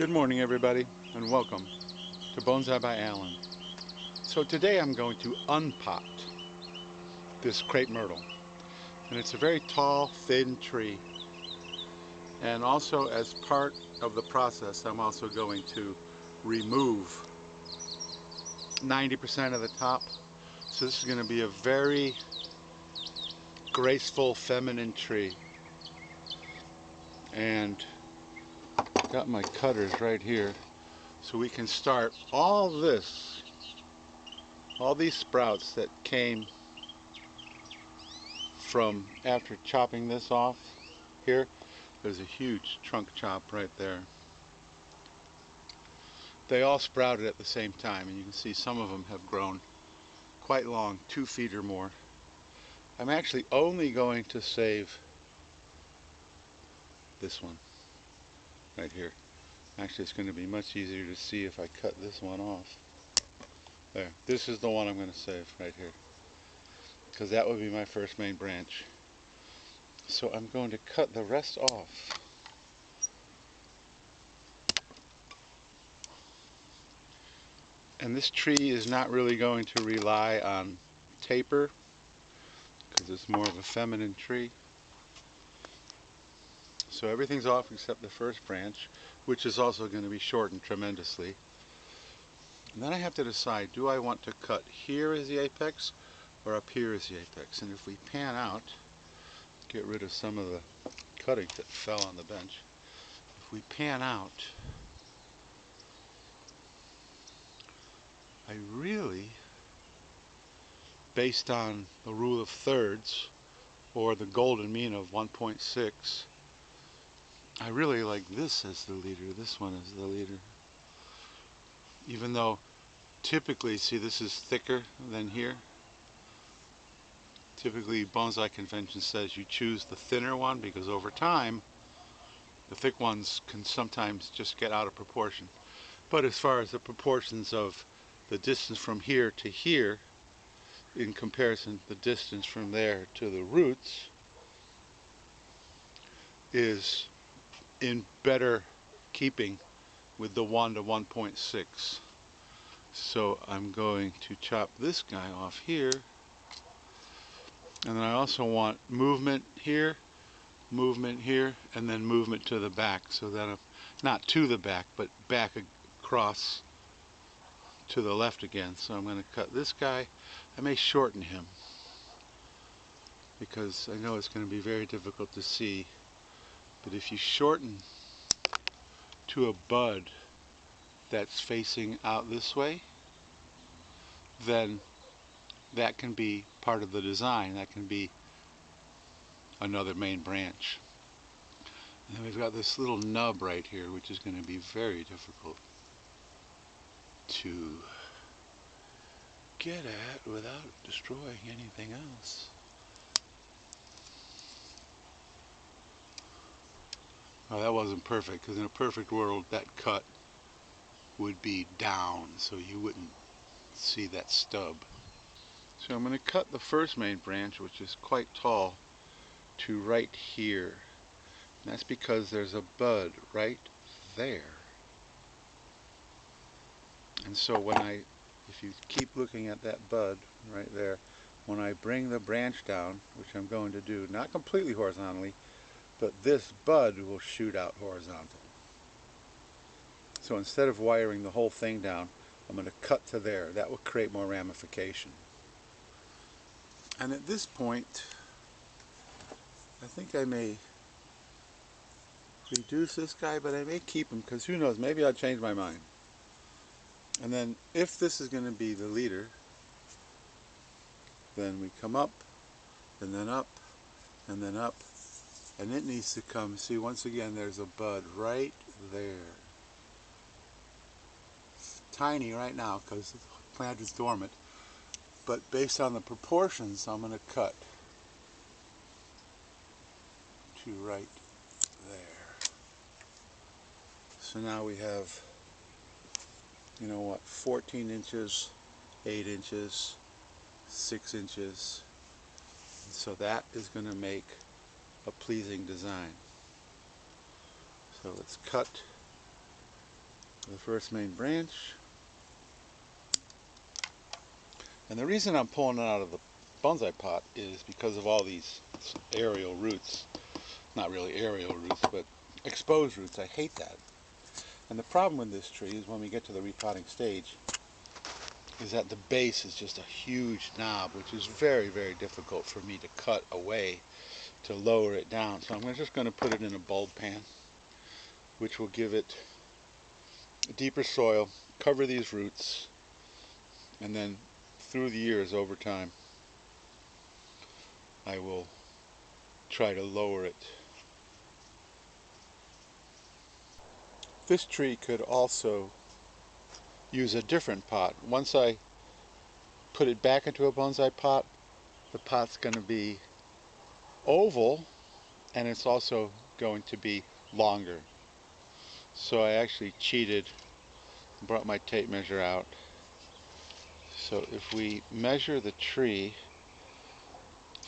Good morning, everybody, and welcome to Bonsai by Alan. So today I'm going to unpot this crepe myrtle, and it's a very tall, thin tree. And also, as part of the process, I'm also going to remove 90% of the top. So this is going to be a very graceful, feminine tree. And got my cutters right here, so we can start all this. All these sprouts that came from after chopping this off here, there's a huge trunk chop right there. They all sprouted at the same time, and you can see some of them have grown quite long, 2 feet or more. I'm actually only going to save this one right here. Actually, it's going to be much easier to see if I cut this one off. There, this is the one I'm going to save right here, because that would be my first main branch. So I'm going to cut the rest off. And this tree is not really going to rely on taper, because it's more of a feminine tree. So everything's off except the first branch, which is also going to be shortened tremendously. And then I have to decide, do I want to cut here as the apex or up here as the apex? And if we pan out, get rid of some of the cuttings that fell on the bench. If we pan out, I really, based on the rule of thirds or the golden mean of 1.6, I really like this as the leader. This one is the leader. Even though typically, see, this is thicker than here. Typically, bonsai convention says you choose the thinner one, because over time the thick ones can sometimes just get out of proportion. But as far as the proportions of the distance from here to here, in comparison to the distance from there to the roots, is in better keeping with the 1 to 1.6. So I'm going to chop this guy off here, and then I also want movement here, and then movement to the back, so that I'm not to the back, but back across to the left again. So I'm going to cut this guy. I may shorten him, because I know it's going to be very difficult to see, but if you shorten to a bud that's facing out this way, then that can be part of the design. That can be another main branch. And then we've got this little nub right here, which is going to be very difficult to get at without destroying anything else. Well, that wasn't perfect, because in a perfect world that cut would be down, so you wouldn't see that stub. So I'm going to cut the first main branch, which is quite tall, to right here. And that's because there's a bud right there. And so if you keep looking at that bud right there, when I bring the branch down, which I'm going to do, not completely horizontally, but this bud will shoot out horizontal. So instead of wiring the whole thing down, I'm going to cut to there. That will create more ramification. And at this point, I think I may reduce this guy, but I may keep him, because who knows, maybe I'll change my mind. And then if this is going to be the leader, then we come up, and then up, and then up, and it needs to come, see, once again there's a bud right there. It's tiny right now because the plant is dormant, but based on the proportions, I'm going to cut to right there. So now we have, 14 inches, 8 inches, 6 inches. So that is going to make a pleasing design. So let's cut the first main branch. And the reason I'm pulling it out of the bonsai pot is because of all these aerial roots. Not really aerial roots, but exposed roots. I hate that. And the problem with this tree is when we get to the repotting stage is that the base is just a huge knob, which is very, very difficult for me to cut away to lower it down. So I'm just going to put it in a bulb pan, which will give it deeper soil, cover these roots, and then through the years, over time, I will try to lower it. This tree could also use a different pot. Once I put it back into a bonsai pot, the pot's going to be oval, and it's also going to be longer. So I actually cheated, brought my tape measure out. So if we measure the tree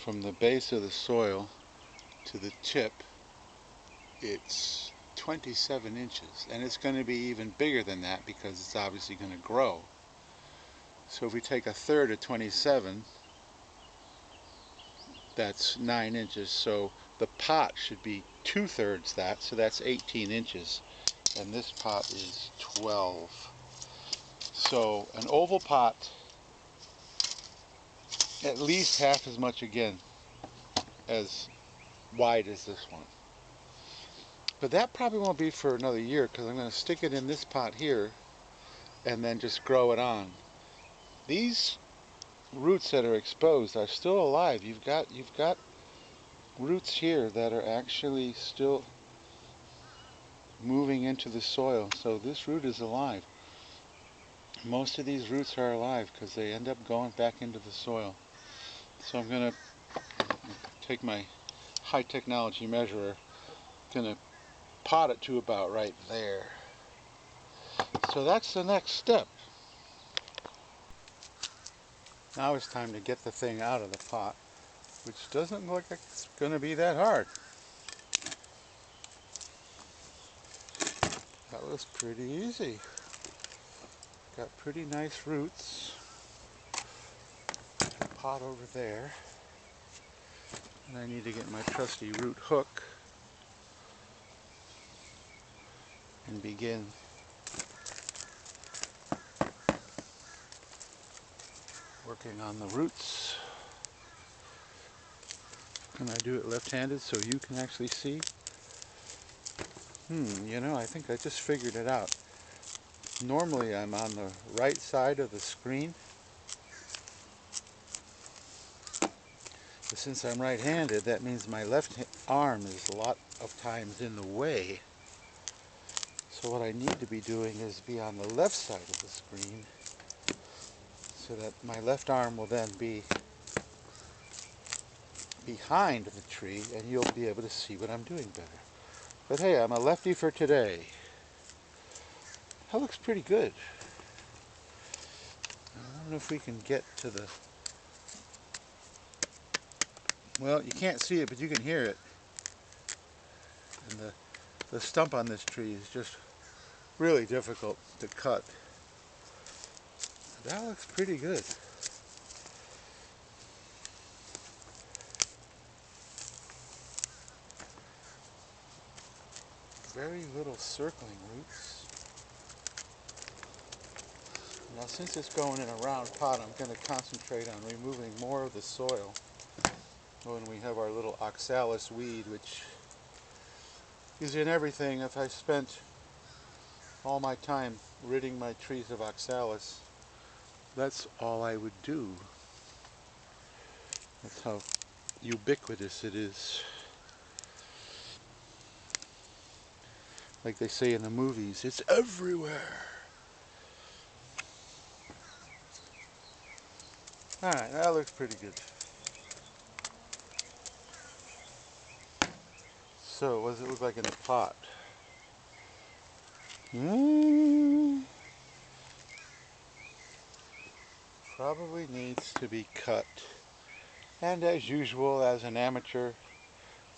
from the base of the soil to the tip, it's 27 inches, and it's going to be even bigger than that because it's obviously going to grow. So if we take a third of 27, that's 9 inches. So the pot should be 2/3 that, so that's 18 inches, and this pot is 12. So an oval pot, at least half as much again as wide as this one. But that probably won't be for another year because I'm going to stick it in this pot here and then just grow it on. These roots that are exposed are still alive. You've got roots here that are actually still moving into the soil. So this root is alive. Most of these roots are alive because they end up going back into the soil. So I'm going to take my high technology measurer, going to pot it to about right there. So that's the next step. Now it's time to get the thing out of the pot, which doesn't look like it's going to be that hard. That was pretty easy. Got pretty nice roots. Pot over there. And I need to get my trusty root hook and begin working on the roots. Can I do it left-handed so you can actually see? You know, I think I just figured it out. Normally I'm on the right side of the screen. But since I'm right-handed, that means my left arm is a lot of times in the way. So what I need to be doing is be on the left side of the screen so that my left arm will then be behind the tree and you'll be able to see what I'm doing better. But hey, I'm a lefty for today. That looks pretty good. I don't know if we can get to the... Well, you can't see it, but you can hear it. And the stump on this tree is just really difficult to cut. That looks pretty good. Very little circling roots. Now since it's going in a round pot, I'm going to concentrate on removing more of the soil when we have our little oxalis weed, which is in everything. If I spent all my time ridding my trees of oxalis, that's all I would do. That's how ubiquitous it is. Like they say in the movies, it's everywhere. Alright, that looks pretty good. So, what does it look like in a pot? Probably needs to be cut. And as usual, as an amateur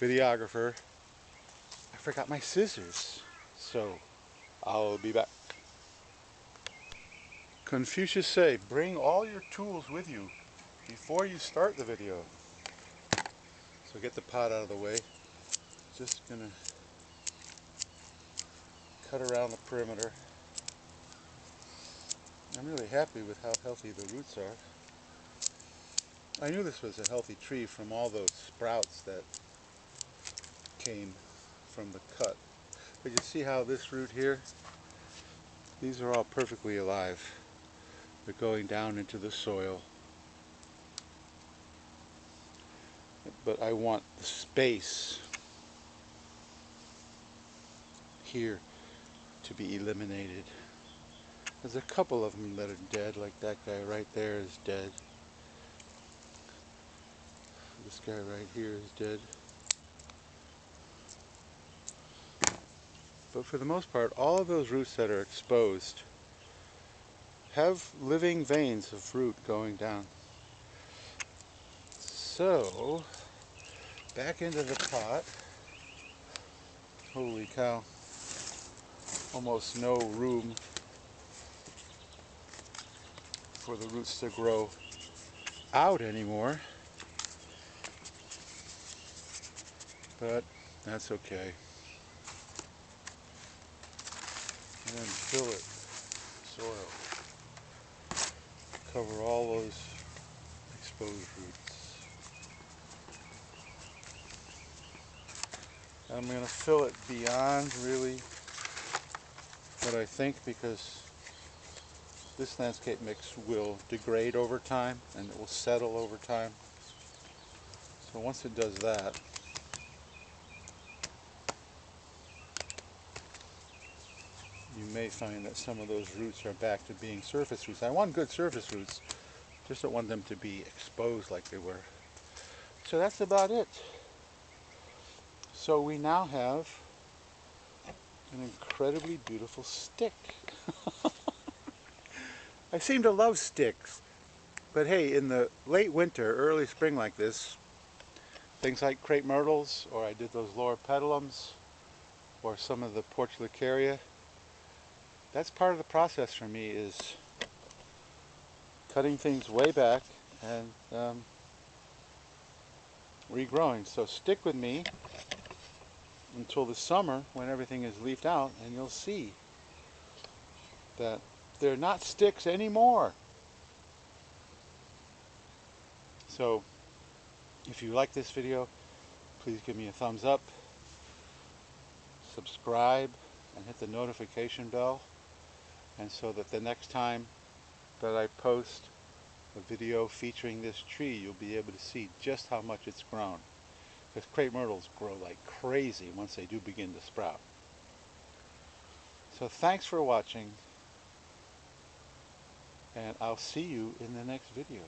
videographer, I forgot my scissors. So, I'll be back. Confucius say, bring all your tools with you before you start the video. So get the pot out of the way. Just gonna cut around the perimeter. I'm really happy with how healthy the roots are. I knew this was a healthy tree from all those sprouts that came from the cut. But you see how this root here, these are all perfectly alive. They're going down into the soil. But I want the space here to be eliminated. There's a couple of them that are dead, like that guy right there is dead. This guy right here is dead. But for the most part, all of those roots that are exposed have living veins of root going down. So, back into the pot. Holy cow. Almost no room for the roots to grow out anymore. But that's okay. And then fill it with soil. Cover all those exposed roots. I'm going to fill it beyond really what I think, because this landscape mix will degrade over time and it will settle over time. So once it does that, you may find that some of those roots are back to being surface roots. I want good surface roots, just don't want them to be exposed like they were. So that's about it. So we now have an incredibly beautiful stick. I seem to love sticks, but hey, in the late winter, early spring like this, things like crepe myrtles, or I did those lower petalums, or some of the portulacaria, that's part of the process for me, is cutting things way back and regrowing. So stick with me until the summer when everything is leafed out, and you'll see that they're not sticks anymore. So if you like this video, please give me a thumbs up, subscribe, and hit the notification bell, and so that the next time that I post a video featuring this tree, you'll be able to see just how much it's grown. Because crepe myrtles grow like crazy once they do begin to sprout. So thanks for watching, and I'll see you in the next video.